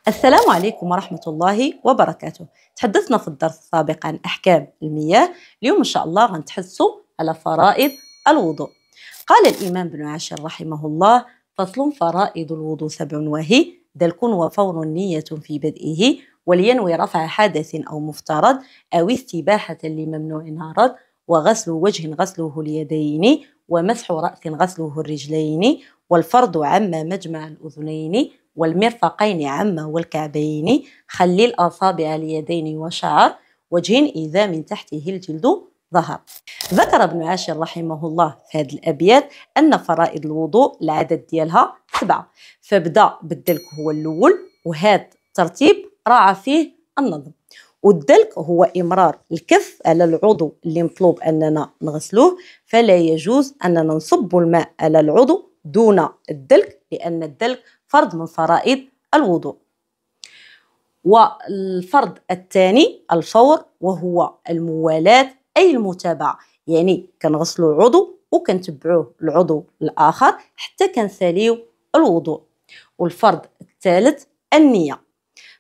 السلام عليكم ورحمة الله وبركاته. تحدثنا في الدرس السابق عن أحكام المياه. اليوم إن شاء الله غنتحدثوا على فرائض الوضوء. قال الإمام ابن عاشر رحمه الله: فصل: فرائض الوضوء 7 وهي: دلك وفور نية في بدئه، ولينوي رفع حدث أو مفترض، أو استباحة لممنوع عرض، وغسل وجه غسله اليدين، ومسح رأس غسله الرجلين، والفرض عما مجمع الأذنين، والمرفقين عما والكعبين، خلي الأصابع اليدين وشعر، وجه إذا من تحته الجلد ظهر. ذكر ابن عاشر رحمه الله في هذه الأبيات أن فرائض الوضوء العدد ديالها 7، فبدأ بالدلك هو الأول، وهذا الترتيب راعى فيه النظم. والدلك هو إمرار الكف على العضو اللي مطلوب أننا نغسلوه، فلا يجوز أننا نصب الماء على العضو دون الدلك، لأن الدلك فرض من فرائض الوضوء. والفرض الثاني الفور، وهو الموالاة أي المتابعة، يعني كنغسلوا عضو وكنتبعوه العضو الآخر حتى كنساليو الوضوء. والفرض الثالث النية،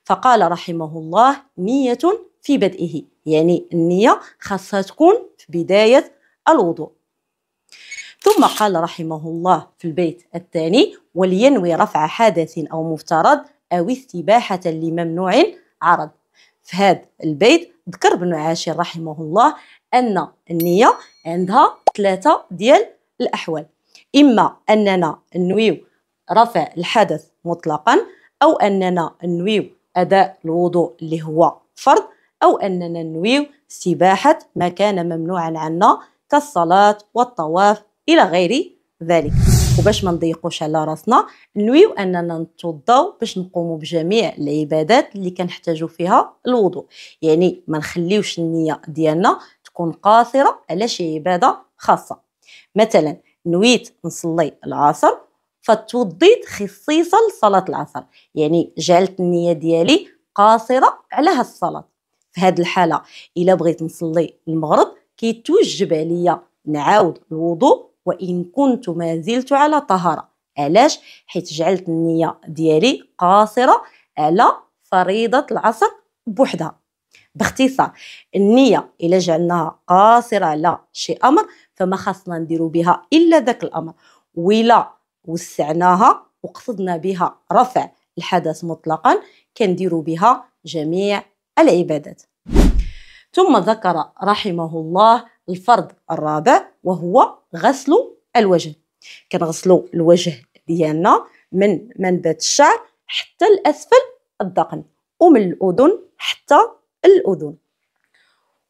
فقال رحمه الله: نية في بدئه، يعني النية خاصها تكون في بداية الوضوء. ثم قال رحمه الله في البيت الثاني: ولينوي رفع حدث أو مفترض، أو استباحة لممنوع عرض. في هذا البيت ذكر ابن عاشر رحمه الله أن النية عندها 3 ديال الأحوال: إما أننا نويو رفع الحدث مطلقا، أو أننا نويو أداء الوضوء اللي هو فرض، أو أننا نويو استباحة ما كان ممنوعا عنا كالصلاة والطواف إلى غير ذلك. وباش ما نضيقوش على راسنا، نويو أننا نتوضاو باش نقوموا بجميع العبادات اللي كنحتاجوا فيها الوضوء، يعني ما نخليوش النية ديالنا تكون قاصرة على شي عبادة خاصة. مثلا نويت نصلي العصر، فتوضيت خصيصا لصلاة العصر، يعني جعلت النية ديالي قاصرة على هاد الصلاة. في هاد الحالة إلا بغيت نصلي المغرب كيتوجب عليا نعاود الوضوء وإن كنت ما زلت على طهارة. علاش؟ حيت جعلت النية ديالي قاصرة على فريضة العصر بوحدها. باختصار، النية إلا جعلناها قاصرة على شي أمر فما خاصنا نديرو بها إلا ذاك الأمر، وإلا وسعناها وقصدنا بها رفع الحدث مطلقا كنديرو بها جميع العبادات. ثم ذكر رحمه الله الفرض الرابع، وهو غسل الوجه. كنغسلوا الوجه ديالنا من منبت الشعر حتى الأسفل الذقن، ومن الأذن حتى الأذن.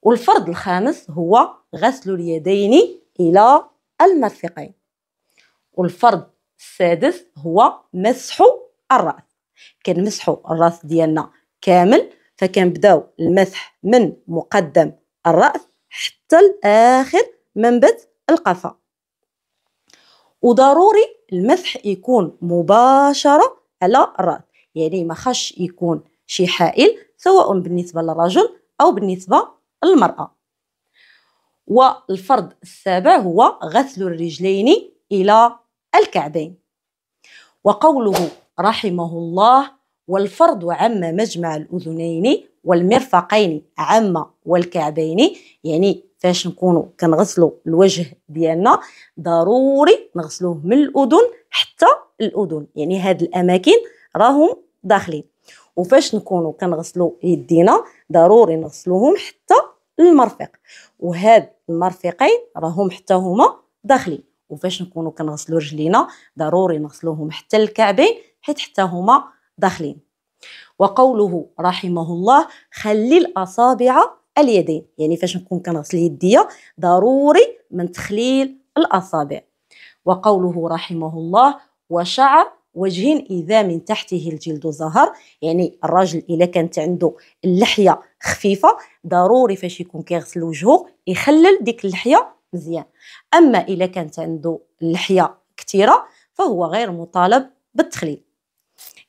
والفرض الخامس هو غسل اليدين إلى المرفقين. والفرض السادس هو مسح الرأس. كنمسحوا الرأس ديالنا كامل، فكنبداو المسح من مقدم الرأس حتى لآخر منبت القفا. وضروري المسح يكون مباشرة على الرأس، يعني ما خاصش يكون شي حائل سواء بالنسبة للرجل أو بالنسبة للمرأة. والفرض السابع هو غسل الرجلين إلى الكعبين. وقوله رحمه الله: والفرض عم مجمع الأذنين، والمرفقين عم والكعبين، يعني فاش نكونوا كنغسلوا الوجه ديالنا ضروري نغسلوه من الأذن حتى الأذن، يعني هاد الأماكن راهم داخلين. وفاش نكونوا كنغسلوا يدينا ضروري نغسلوهم حتى المرفق، وهاد المرفقين راهم حتى هما داخلين. وفاش نكونوا كنغسلوا رجلينا ضروري نغسلوهم حتى الكعبين حيت حتى هما داخلين. وقوله رحمه الله: خلي الأصابع اليدين، يعني فاش نكون كنغسل يديا ضروري من تخليل الأصابع. وقوله رحمه الله: وشعر وجه إذا من تحته الجلد ظهر، يعني الراجل إلا كانت عنده اللحية خفيفة ضروري فاش يكون كيغسل وجهه يخلل ديك اللحية مزيان. أما إلا كانت عنده اللحية كثيرة فهو غير مطالب بالتخليل.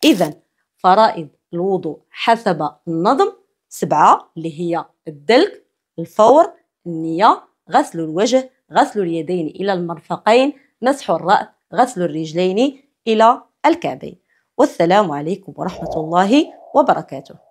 إذن فرائض الوضوء حسب النظم 7، اللي هي الدلك، الفور، النية، غسل الوجه، غسل اليدين إلى المرفقين، مسح الرأس، غسل الرجلين إلى الكعبين. والسلام عليكم ورحمة الله وبركاته.